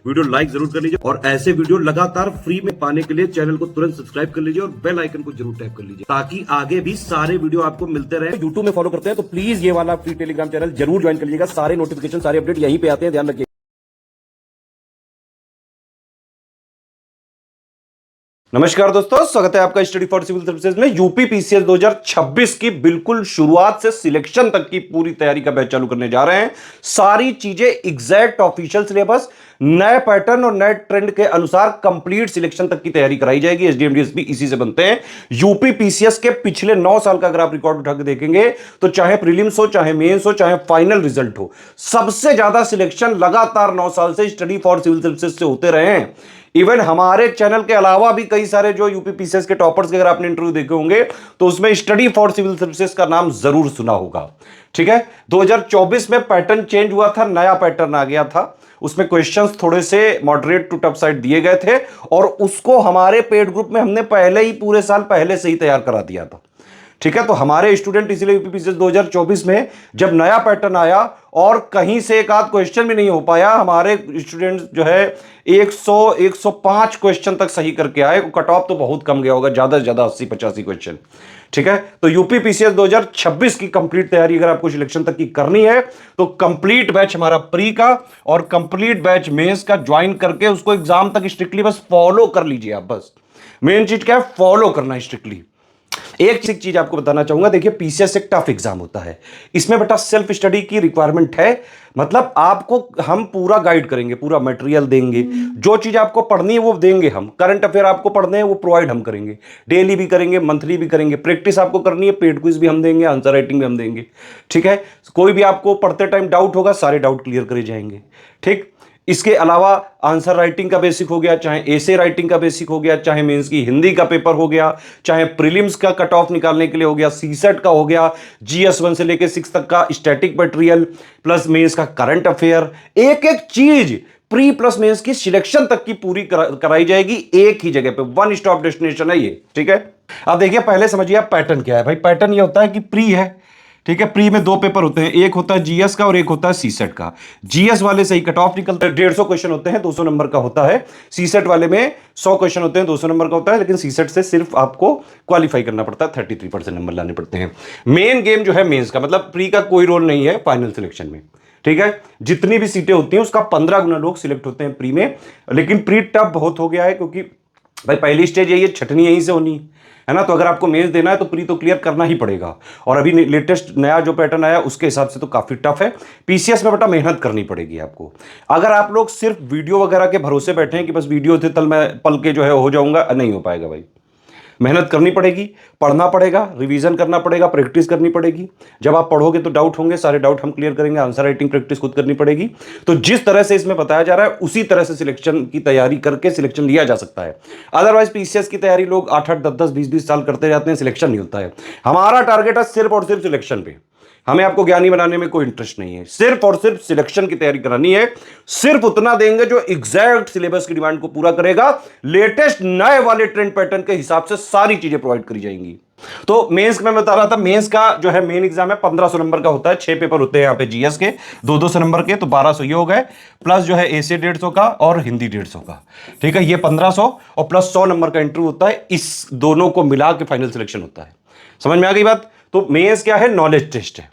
Video like जरूर कर लीजिए और ऐसे वीडियो लगातार फ्री में पाने के लिए चैनल को तुरंत सब्सक्राइब कर लीजिए और बेल आइकन को जरूर टैप कर लीजिए ताकि आगे भी सारे वीडियो आपको मिलते रहे। यूट्यूब में फॉलो करते हैं तो प्लीज ये वाला फ्री टेलीग्राम चैनल जरूर ज्वाइन कर लीजिएगा। सारे नोटिफिकेशन सारे अपडेट यहीं पे आते हैं, ध्यान रखिए। नमस्कार दोस्तों, स्वागत है आपका स्टडी फॉर सिविल सर्विसेज में। यूपी पीसीएस 2026 की बिल्कुल शुरुआत से सिलेक्शन तक की पूरी तैयारी का बैच चालू करने जा रहे हैं। सारी चीजें एग्जैक्ट ऑफिशियल सिलेबस, नए पैटर्न और नए ट्रेंड के अनुसार कंप्लीट सिलेक्शन तक की तैयारी कराई जाएगी। एसडीएम डीएसपी इसी से बनते हैं। यूपी पीसीएस के पिछले 9 साल का अगर आप रिकॉर्ड उठा के देखेंगे तो चाहे प्रीलिम्स हो, चाहे मेंस हो, चाहे फाइनल रिजल्ट हो, सबसे ज्यादा सिलेक्शन लगातार 9 साल से स्टडी फॉर सिविल सर्विसेज से होते रहे हैं। इवन हमारे चैनल के अलावा भी कई सारे जो यूपी पीसीएस के टॉपर्स के अगर आपने इंटरव्यू देखे होंगे तो उसमें स्टडी फॉर सिविल सर्विसेज का नाम जरूर सुना होगा। ठीक है, 2024 में पैटर्न चेंज हुआ था, नया पैटर्न आ गया था। उसमें क्वेश्चंस थोड़े से मॉडरेट टू टफ साइड दिए गए थे और उसको हमारे पेड ग्रुप में हमने पहले ही पूरे साल पहले से ही तैयार करा दिया था। ठीक है, तो हमारे स्टूडेंट इसलिए यूपी पीसीएस 2024 में जब नया पैटर्न आया और कहीं से एक आध क्वेश्चन भी नहीं हो पाया, हमारे स्टूडेंट जो है 105 क्वेश्चन तक सही करके आए। कट ऑफ तो बहुत कम गया होगा, ज्यादा से ज्यादा 80-85 क्वेश्चन। ठीक है, तो यूपी पीसीएस 2026 की कंप्लीट तैयारी अगर आपको सिलेक्शन तक की करनी है तो कंप्लीट बैच हमारा प्री का और कंप्लीट बैच मेंस का ज्वाइन करके उसको एग्जाम तक स्ट्रिक्टली बस फॉलो कर लीजिए। आप बस मेन चीज क्या है, फॉलो करना स्ट्रिक्टली। एक चीज आपको बताना चाहूंगा, देखिए पीसीएस एक टफ एग्जाम होता है, इसमें बेटा सेल्फ स्टडी की रिक्वायरमेंट है। मतलब आपको हम पूरा गाइड करेंगे, पूरा मटेरियल देंगे, जो चीज आपको पढ़नी है वो देंगे हम। करंट अफेयर आपको पढ़ने हैं वो प्रोवाइड हम करेंगे, डेली भी करेंगे, मंथली भी करेंगे। प्रैक्टिस आपको करनी है, पेड क्विज भी हम देंगे, आंसर राइटिंग भी हम देंगे। ठीक है, कोई भी आपको पढ़ते टाइम डाउट होगा, सारे डाउट क्लियर करे जाएंगे। ठीक, इसके अलावा आंसर राइटिंग का बेसिक हो गया, चाहे एसे राइटिंग का बेसिक हो गया, चाहे मेंस की हिंदी का पेपर हो गया, चाहे प्रीलिम्स का कट ऑफ निकालने के लिए हो गया, सीसेट का हो गया, जीएस 1 से लेकर 6 तक का स्टैटिक मटेरियल प्लस मेंस का करंट अफेयर, एक एक चीज प्री प्लस मेंस की सिलेक्शन तक की पूरी कराई जाएगी एक ही जगह पे। वन स्टॉप डेस्टिनेशन है ये। ठीक है, अब देखिए पहले समझिए आप पैटर्न क्या है। भाई पैटर्न ये होता है कि प्री है, ठीक है, प्री में 2 पेपर होते हैं, एक होता है जीएस का और एक होता है सीसेट का। जीएस वाले से ही कट ऑफ निकलता है, 150 क्वेश्चन होते हैं, 200 नंबर का होता है। सीसेट वाले में 100 क्वेश्चन होते हैं, 200 नंबर का होता है, लेकिन सीसेट से सिर्फ आपको क्वालिफाई करना पड़ता है, 33% नंबर लाने पड़ते हैं। मेन गेम जो है मेंस का, मतलब प्री का कोई रोल नहीं है फाइनल सिलेक्शन में। ठीक है, जितनी भी सीटें होती हैं उसका 15 गुना लोग सिलेक्ट होते हैं प्री में। लेकिन प्री टफ बहुत हो गया है क्योंकि भाई पहली स्टेज यही है, छटनी यहीं से होनी है ना। तो अगर आपको मेंस देना है तो प्री तो क्लियर करना ही पड़ेगा। और अभी लेटेस्ट नया जो पैटर्न आया उसके हिसाब से तो काफी टफ है। पीसीएस में बेटा मेहनत करनी पड़ेगी आपको। अगर आप लोग सिर्फ वीडियो वगैरह के भरोसे बैठे हैं कि बस वीडियो थे तल मैं पल के जो है हो जाऊंगा, नहीं हो पाएगा भाई। मेहनत करनी पड़ेगी, पढ़ना पड़ेगा, रिवीजन करना पड़ेगा, प्रैक्टिस करनी पड़ेगी। जब आप पढ़ोगे तो डाउट होंगे, सारे डाउट हम क्लियर करेंगे। आंसर राइटिंग प्रैक्टिस खुद करनी पड़ेगी। तो जिस तरह से इसमें बताया जा रहा है उसी तरह से सिलेक्शन की तैयारी करके सिलेक्शन लिया जा सकता है। अदरवाइज पीसीएस की तैयारी लोग 8-8, 10-10, 20-20 साल करते जाते हैं, सिलेक्शन नहीं होता है। हमारा टारगेट है सिर्फ और सिर्फ सिलेक्शन पे। हमें आपको ज्ञानी बनाने में कोई इंटरेस्ट नहीं है, सिर्फ और सिर्फ सिलेक्शन की तैयारी करानी है। सिर्फ उतना देंगे जो एग्जैक्ट सिलेबस की डिमांड को पूरा करेगा। लेटेस्ट नए वाले ट्रेंड पैटर्न के हिसाब से सारी चीजें प्रोवाइड करी जाएंगी। तो मेंस में बता रहा था, मेंस का जो है मेन एग्जाम है 1500 नंबर का होता है। 6 पेपर होते हैं यहाँ पे जीएस के, 200 नंबर के, तो 1200 ये हो गए। प्लस जो है एसे 150 का और हिंदी 150 का। ठीक है, ये 1500 और प्लस 100 नंबर का इंटरव्यू होता है। इस दोनों को मिला के फाइनल सिलेक्शन होता है। समझ में आ गई बात? तो मेंस क्या है, नॉलेज टेस्ट है।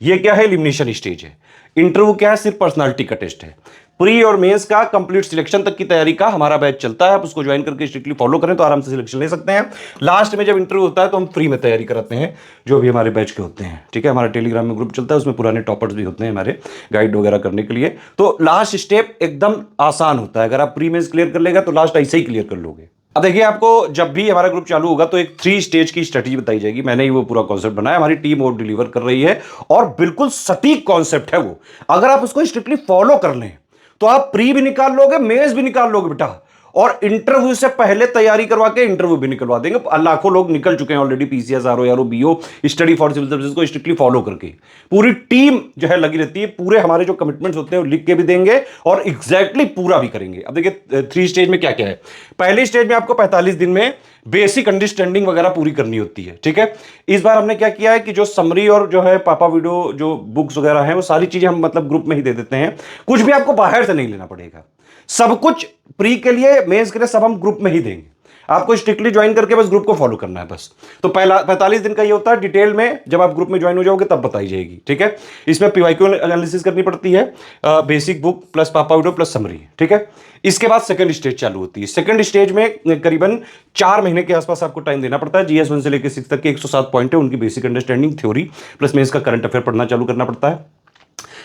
ये क्या है, एलिमिनेशन स्टेज है। इंटरव्यू क्या है, सिर्फ पर्सनालिटी का टेस्ट है। प्री और मेंस का कंप्लीट सिलेक्शन तक की तैयारी का हमारा बैच चलता है। आप उसको ज्वाइन करके स्ट्रिक्टली फॉलो करें तो आराम से सिलेक्शन ले सकते हैं। लास्ट में जब इंटरव्यू होता है तो हम फ्री में तैयारी कराते हैं, जो भी हमारे बैच के होते हैं। ठीक है, हमारा टेलीग्राम में ग्रुप चलता है, उसमें पुराने टॉपर्स भी होते हैं हमारे, गाइड वगैरह करने के लिए। तो लास्ट स्टेप एकदम आसान होता है। अगर आप प्री मेंस क्लियर कर लेगा तो लास्ट ऐसे ही क्लियर कर लोगे। अब देखिए, आपको जब भी हमारा ग्रुप चालू होगा तो एक 3 स्टेज की स्ट्रेटजी बताई जाएगी। मैंने ही वो पूरा कॉन्सेप्ट बनाया, हमारी टीम वो डिलीवर कर रही है और बिल्कुल सटीक कॉन्सेप्ट है वो। अगर आप उसको स्ट्रिक्टली फॉलो कर लें तो आप प्री भी निकाल लोगे, मेंस भी निकाल लोगे बेटा। और इंटरव्यू से पहले तैयारी करवा के इंटरव्यू भी निकलवा देंगे। लाखों लोग निकल चुके हैं ऑलरेडी पीसीएस, आरओ, यारो, BO, study for civil services को स्ट्रिक्टली फॉलो करके। पूरी टीम जो है लगी रहती है, पूरे हमारे जो कमिटमेंट्स होते हैं वो लिख के भी देंगे और एग्जैक्टली पूरा भी करेंगे। अब देखिए 3 स्टेज में क्या क्या है। पहली स्टेज में आपको 45 दिन में बेसिक अंडरस्टैंडिंग वगैरह पूरी करनी होती है। ठीक है, इस बार हमने क्या किया है कि जो समरी और जो है पापा वीडियो जो बुक्स वगैरह हैं वो सारी चीजें हम मतलब ग्रुप में ही दे देते हैं। कुछ भी आपको बाहर से नहीं लेना पड़ेगा, सब कुछ प्री के लिए, मेंस के लिए सब हम ग्रुप में ही देंगे। आपको स्ट्रिक्टली ज्वाइन करके बस ग्रुप को फॉलो करना है बस। तो पहला 45 दिन का ये होता है, डिटेल में जब आप ग्रुप में ज्वाइन हो जाओगे तब बताई जाएगी, ठीक है। इसमें पीवाईक्यू एनालिसिस करनी पड़ती है, बेसिक बुक प्लस पापा वीडियो प्लस समरी, ठीक है। इसके बाद सेकंड स्टेज चालू होती है। सेकंड स्टेज में करीबन 4 महीने के आसपास आपको टाइम देना पड़ता है। जीएस 1 से लेकर 6 तक के 107 पॉइंट है, उनकी basic understanding, theory plus mains का करंट अफेयर पढ़ना चालू करना पड़ता है।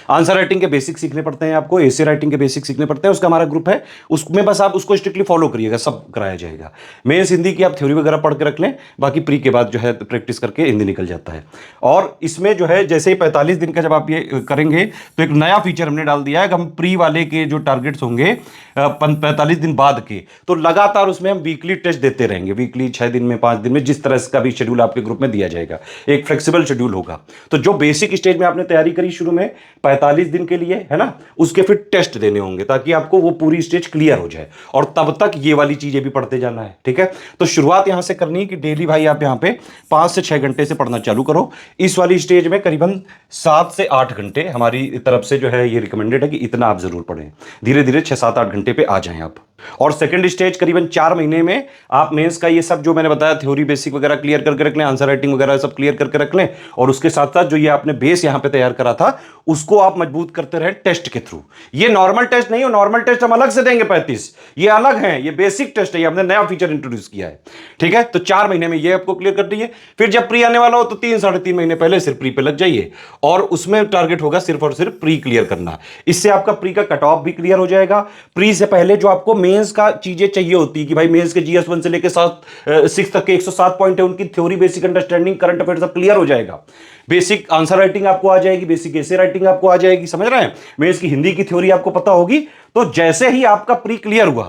आंसर राइटिंग के बेसिक सीखने पड़ते हैं आपको, एसे राइटिंग के बेसिक सीखने पड़ते हैं। उसका हमारा ग्रुप है, उसमें बस आप उसको स्ट्रिक्टली फॉलो करिएगा, सब कराया जाएगा। मेंस हिंदी की आप थ्योरी वगैरह पढ़ के रख लें, बाकी प्री के बाद जो है प्रैक्टिस करके हिंदी निकल जाता है। और इसमें जो है जैसे ही 45 दिन का जब आप ये करेंगे तो एक नया फीचर हमने डाल दिया है कि हम प्री वाले के जो टारगेट्स होंगे 45 दिन बाद के, तो लगातार उसमें हम वीकली टेस्ट देते रहेंगे। वीकली 6 दिन में, 5 दिन में, जिस तरह का भी शेड्यूल आपके ग्रुप में दिया जाएगा, एक फ्लेक्सिबल शेड्यूल होगा। तो जो बेसिक स्टेज में आपने तैयारी करी शुरू में 45 दिन के लिए, है ना, उसके फिर टेस्ट देने होंगे ताकि आपको वो पूरी स्टेज क्लियर हो जाए, और तब तक ये वाली चीजें भी पढ़ते जाना है, ठीक है। तो शुरुआत यहां से करनी है कि डेली भाई आप यहां पे 5 से 6 घंटे से पढ़ना चालू करो। इस वाली स्टेज में करीबन 7 से 8 घंटे हमारी तरफ से जो है ये रिकमेंडेड है कि इतना आप जरूर पढ़ें। धीरे धीरे 6-7-8 घंटे पे आ जाएं आप। और सेकंड स्टेज करीबन 4 महीने में आप मेंस का ये सब जो मैंने बताया, थ्योरी बेसिक वगैरह क्लियर करके रख लें, आंसर राइटिंग वगैरह सब क्लियर करके रख लें, और उसके साथ साथ जो ये आपने बेस यहां पे तैयार करा था उसको आप मजबूत करते रहे टेस्ट के थ्रू। ये नॉर्मल टेस्ट नहीं हो, नॉर्मल टेस्ट हम अलग से देंगे 35, ये अलग है, ये बेसिक टेस्ट है, ये हमने नया फीचर इंट्रोड्यूस किया है, ठीक है। तो 4 महीने में ये आपको क्लियर कर दीजिए। फिर जब प्री आने वाला हो तो 3-3.5 महीने पहले सिर्फ प्री पे लग जाइए, और उसमें टारगेट होगा सिर्फ और सिर्फ प्री क्लियर करना। इससे आपका प्री का कट ऑफ भी क्लियर हो जाएगा। प्री से पहले जो आपको मेंस का चीजें चाहिए होती है कि भाई मेंस के जीएस 1 से लेकर 6 तक के 107 पॉइंट है, उनकी theory, basic understanding, current affair सब क्लियर हो जाएगा। बेसिक आंसर राइटिंग आपको आ जाएगी, बेसिक एसे राइटिंग आपको आ जाएगी, समझ रहे हैं। मेंस की हिंदी की थ्योरी आपको पता होगी। तो जैसे ही आपका प्री क्लियर हुआ,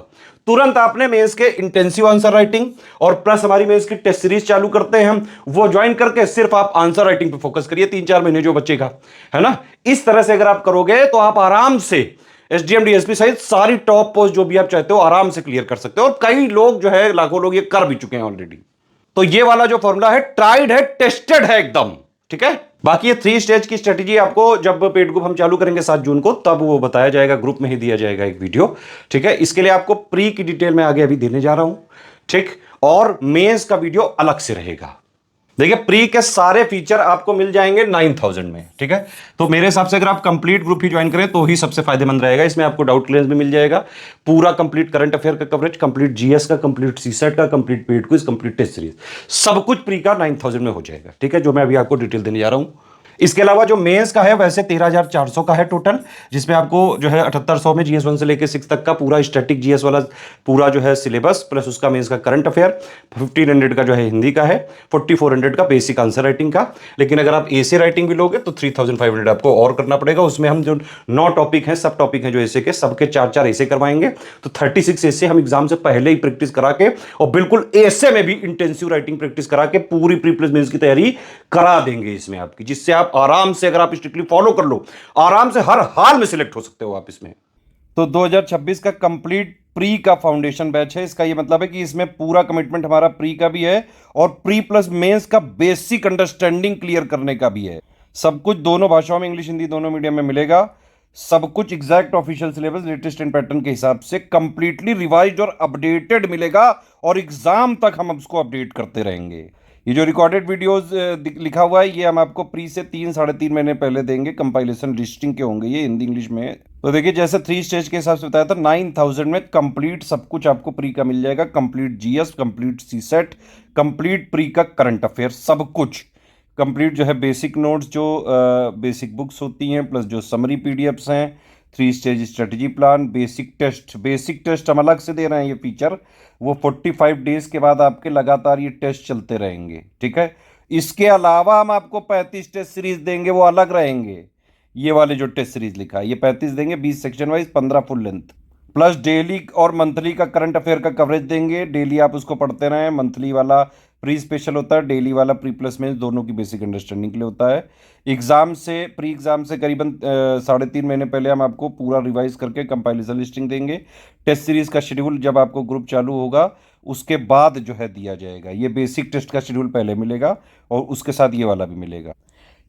तुरंत आपने मेंस के इंटेंसिव आंसर राइटिंग और प्लस हमारी मेंस की टेस्ट सीरीज चालू करते हैं हम, वो ज्वाइन करके सिर्फ आप आंसर राइटिंग पे फोकस करिए 3-4 महीने जो बचेगा, है ना। इस तरह से अगर आप करोगे तो आप आराम से एसडीएम डीएसपी सहित सारी टॉप पोस्ट जो भी आप चाहते हो आराम से क्लियर कर सकते हो, और कई लोग जो है, लाखों लोग ये कर भी चुके हैं ऑलरेडी। तो ये वाला जो फॉर्मूला है ट्राइड है, टेस्टेड है एकदम, ठीक है। बाकी ये 3 स्टेज की स्ट्रेटेजी आपको जब पेड ग्रुप हम चालू करेंगे 7 जून को, तब वो बताया जाएगा, ग्रुप में ही दिया जाएगा एक वीडियो, ठीक है। इसके लिए आपको प्री की डिटेल में आगे अभी देने जा रहा हूं, ठीक। और मेंस का वीडियो अलग से रहेगा। देखिए प्री के सारे फीचर आपको मिल जाएंगे 9000 में, ठीक है। तो मेरे हिसाब से अगर आप कंप्लीट ग्रुप ही ज्वाइन करें तो ही सबसे फायदेमंद रहेगा। इसमें आपको डाउट क्लियरेंस भी मिल जाएगा, पूरा कंप्लीट करंट अफेयर का कवरेज, कंप्लीट जीएस का, कंप्लीट सीसेट का, complete paid quiz, complete test series, सब कुछ प्री का 9000 में हो जाएगा, ठीक है, जो मैं अभी आपको डिटेल देने जा रहा हूं। इसके अलावा जो मेंस का है वैसे 13400 का है टोटल, जिसमें आपको जो है 7800 में जीएस 1 से लेकर 6 तक का पूरा स्टैटिक जीएस वाला पूरा जो है सिलेबस, प्लस उसका मेंस का करंट अफेयर, 1500 का जो है हिंदी का है, 4400 का बेसिक आंसर राइटिंग का। लेकिन अगर आप एसे राइटिंग भी लोगे तो 3500 आपको और करना पड़ेगा। उसमें हम जो 9 टॉपिक हैं, सब टॉपिक हैं जो एसे के, सबके 4-4 एसे करवाएंगे। तो 36 एसे हम एग्जाम से पहले ही प्रैक्टिस करा के, और बिल्कुल एसे में भी इंटेंसिव राइटिंग प्रैक्टिस करा के पूरी प्री प्लस मेंस की तैयारी करा देंगे इसमें आपकी, जिससे आप आराम से, अगर आप स्ट्रिक्टली फॉलो कर लो, आराम से हर हाल में सिलेक्ट हो सकते हो आप इसमें। तो 2026 का कंप्लीट प्री का फाउंडेशन बैच है। इसका ये मतलब है कि इसमें पूरा कमिटमेंट हमारा प्री का भी है और प्री प्लस मेंस का बेसिक अंडरस्टैंडिंग क्लियर करने का भी है। सब कुछ दोनों भाषाओं में, इंग्लिश हिंदी दोनों मीडियम में मिलेगा। सब कुछ एग्जैक्ट ऑफिशियल सिलेबस, लेटेस्ट इन पैटर्न के हिसाब से कंप्लीटली रिवाइज्ड और अपडेटेड मिलेगा, और एग्जाम तक हम उसको अपडेट करते रहेंगे। ये जो रिकॉर्डेड वीडियोस लिखा हुआ है, ये हम आपको प्री से 3-3.5 महीने पहले देंगे। कंपाइलेशन लिस्टिंग के होंगे ये, हिंदी इंग्लिश में। तो देखिए जैसे 3 स्टेज के हिसाब से बताया था, 9000 में कंप्लीट सब कुछ आपको प्री का मिल जाएगा। Complete GS, complete CSAT, complete pre का करंट अफेयर, सब कुछ कंप्लीट जो है। बेसिक नोट्स जो बेसिक बुक्स होती हैं, प्लस जो समरी पीडीएफ्स हैं, 3 stage strategy plan, basic test हम अलग से दे रहे हैं। ये फीचर वो 45 डेज के बाद आपके लगातार ये टेस्ट चलते रहेंगे, ठीक है। इसके अलावा हम आपको 35 टेस्ट सीरीज देंगे, वो अलग रहेंगे। ये वाले जो टेस्ट सीरीज लिखा है ये 35 देंगे, 20 section wise, 15 full length, plus daily और मंथली का करंट अफेयर का कवरेज देंगे। डेली आप उसको पढ़ते रहें। मंथली वाला प्री स्पेशल होता है, डेली वाला प्री प्लस में दोनों की बेसिक अंडरस्टैंडिंग के लिए होता है। एग्जाम से, प्री एग्जाम से करीबन 3.5 महीने पहले हम आपको पूरा रिवाइज करके कंपाइलेशन लिस्टिंग देंगे। टेस्ट सीरीज का शेड्यूल जब आपको ग्रुप चालू होगा उसके बाद जो है दिया जाएगा। ये बेसिक टेस्ट का शेड्यूल पहले मिलेगा और उसके साथ ये वाला भी मिलेगा।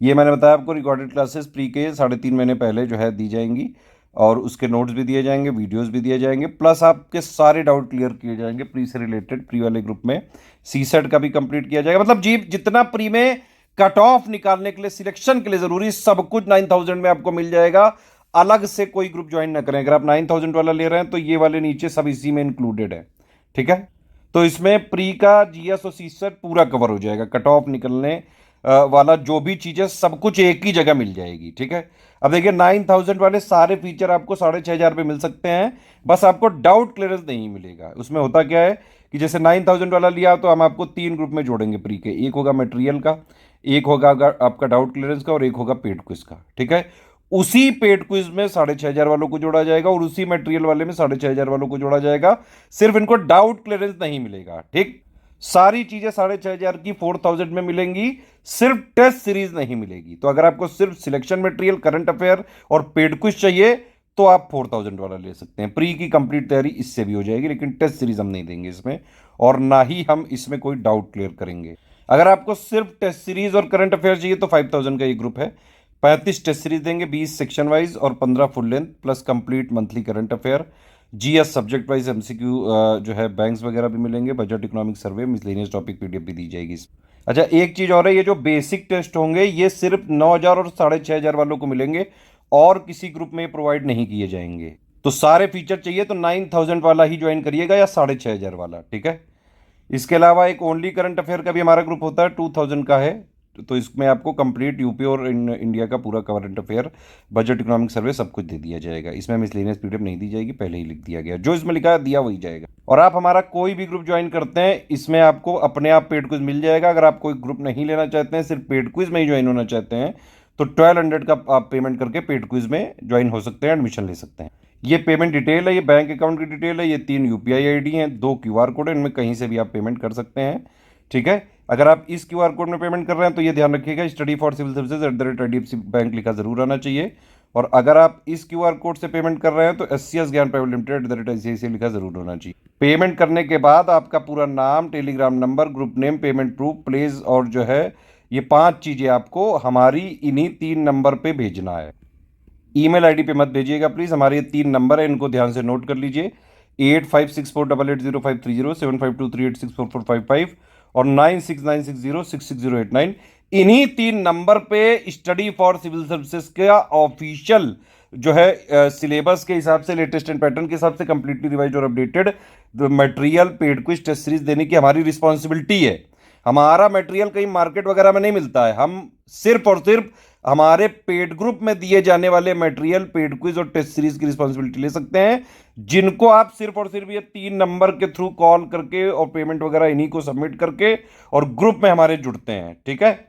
ये मैंने बताया आपको, रिकॉर्डेड क्लासेस प्री के 3.5 महीने पहले जो है दी जाएंगी। और उसके नोट्स भी दिए जाएंगे, वीडियोस भी दिए जाएंगे, प्लस आपके सारे डाउट क्लियर किए जाएंगे प्री से रिलेटेड। प्री वाले ग्रुप में सीसेट का भी कंप्लीट किया जाएगा। मतलब जी जितना प्री में कट ऑफ निकालने के लिए, सिलेक्शन के लिए जरूरी सब कुछ 9000 में आपको मिल जाएगा। अलग से कोई ग्रुप ज्वाइन ना करें। अगर आप 9000 वाला ले रहे हैं तो ये वाले नीचे सब इसी में इंक्लूडेड है, ठीक है। तो इसमें प्री का जीएस और सीसेट पूरा कवर हो जाएगा। कट ऑफ निकलने वाला जो भी चीजें सब कुछ एक ही जगह मिल जाएगी, ठीक है। अब देखिए 9000 वाले सारे फीचर आपको 6500 पे मिल सकते हैं, बस आपको डाउट क्लियरेंस नहीं मिलेगा। उसमें होता क्या है कि जैसे 9000 वाला लिया तो हम आपको 3 ग्रुप में जोड़ेंगे प्री के। एक होगा मटेरियल का, एक होगा आपका डाउट क्लियरेंस का, और एक होगा पेड क्विज का, ठीक है। उसी पेड क्विज में 6500 वालों को जोड़ा जाएगा और उसी मटेरियल वाले में 6500 वालों को जोड़ा जाएगा। सिर्फ इनको डाउट क्लियरेंस नहीं मिलेगा, ठीक। सारी चीजें 6500 की 4000 में मिलेंगी, सिर्फ टेस्ट सीरीज नहीं मिलेगी। तो अगर आपको सिर्फ सिलेक्शन मटेरियल, करंट अफेयर और पेड क्विज चाहिए तो आप 4000 वाला ले सकते हैं। प्री की कंप्लीट तैयारी इससे भी हो जाएगी, लेकिन टेस्ट सीरीज हम नहीं देंगे इसमें, और ना ही हम इसमें कोई डाउट क्लियर करेंगे। अगर आपको सिर्फ टेस्ट सीरीज और करंट अफेयर चाहिए तो 5000 का ये ग्रुप है। 35 टेस्ट सीरीज देंगे, 20 सेक्शन वाइज और 15 full length, plus complete monthly current affair, GS subject wise MCQ जो है बैंक्स वगैरह भी मिलेंगे, budget economic survey, miscellaneous topic PDF भी दी जाएगी। अच्छा एक चीज और है, ये जो बेसिक टेस्ट होंगे ये सिर्फ 9000 और 6500 वालों को मिलेंगे, और किसी ग्रुप में प्रोवाइड नहीं किए जाएंगे। तो सारे फीचर चाहिए तो 9000 वाला ही ज्वाइन करिएगा या 6500 वाला, ठीक है। इसके अलावा एक ओनली करंट अफेयर का भी हमारा ग्रुप होता है, 2000 का है। तो इसमें आपको कंप्लीट यूपी और इंडिया का पूरा current affair, budget economic survey सब कुछ दे दिया जाएगा। इसमें मिसलेनियस पीडीएफ नहीं दी जाएगी, पहले ही लिख दिया गया, जो इसमें लिखा है दिया वही जाएगा। और आप हमारा कोई भी ग्रुप ज्वाइन करते हैं इसमें आपको अपने आप पेड क्विज मिल जाएगा। अगर आप कोई ग्रुप नहीं लेना चाहते हैं, सिर्फ पेड क्विज में ही ज्वाइन होना चाहते हैं, तो 1200 का आप पेमेंट करके पेड क्विज में ज्वाइन हो सकते हैं, एडमिशन ले सकते हैं। ये पेमेंट डिटेल है, ये बैंक अकाउंट की डिटेल है, ये 3 यूपीआई आईडी हैं, 2 क्यूआर कोड है, इनमें कहीं से भी आप पेमेंट कर सकते हैं, ठीक है। अगर आप इस क्यूआर कोड में पेमेंट कर रहे हैं तो ये ध्यान रखिएगा study for civil services @IDFC bank लिखा जरूर आना चाहिए। और अगर आप इस क्यूआर कोड से पेमेंट कर रहे हैं तो SCS ज्ञान प्राइवेट लिमिटेड @ICICI लिखा जरूर होना चाहिए। पेमेंट करने के बाद आपका पूरा नाम, Telegram number, group name, payment proof, place और जो है ये 5 चीजें आपको हमारी इन्हीं 3 नंबर पे भेजना है। ईमेल आईडी पे मत भेजिएगा प्लीज, हमारे ये 3 नंबर है, इनको ध्यान से नोट कर लीजिए। 8564880530, 7523864455 और 9696066089। इन्हीं 3 नंबर पे स्टडी फॉर सिविल सर्विसेज का ऑफिशियल जो है सिलेबस के हिसाब से, लेटेस्ट एंड पैटर्न के हिसाब से कंप्लीटली रिवाइज और updated material, paid quiz, test series देने की हमारी रिस्पॉन्सिबिलिटी है। हमारा मटेरियल कहीं मार्केट वगैरह में नहीं मिलता है, हम सिर्फ और सिर्फ हमारे पेड ग्रुप में दिए जाने वाले मटेरियल, पेड क्विज और टेस्ट सीरीज की रिस्पॉन्सिबिलिटी ले सकते हैं, जिनको आप सिर्फ और सिर्फ ये 3 नंबर के थ्रू कॉल करके और पेमेंट वगैरह इन्हीं को सबमिट करके और ग्रुप में हमारे जुड़ते हैं, ठीक है।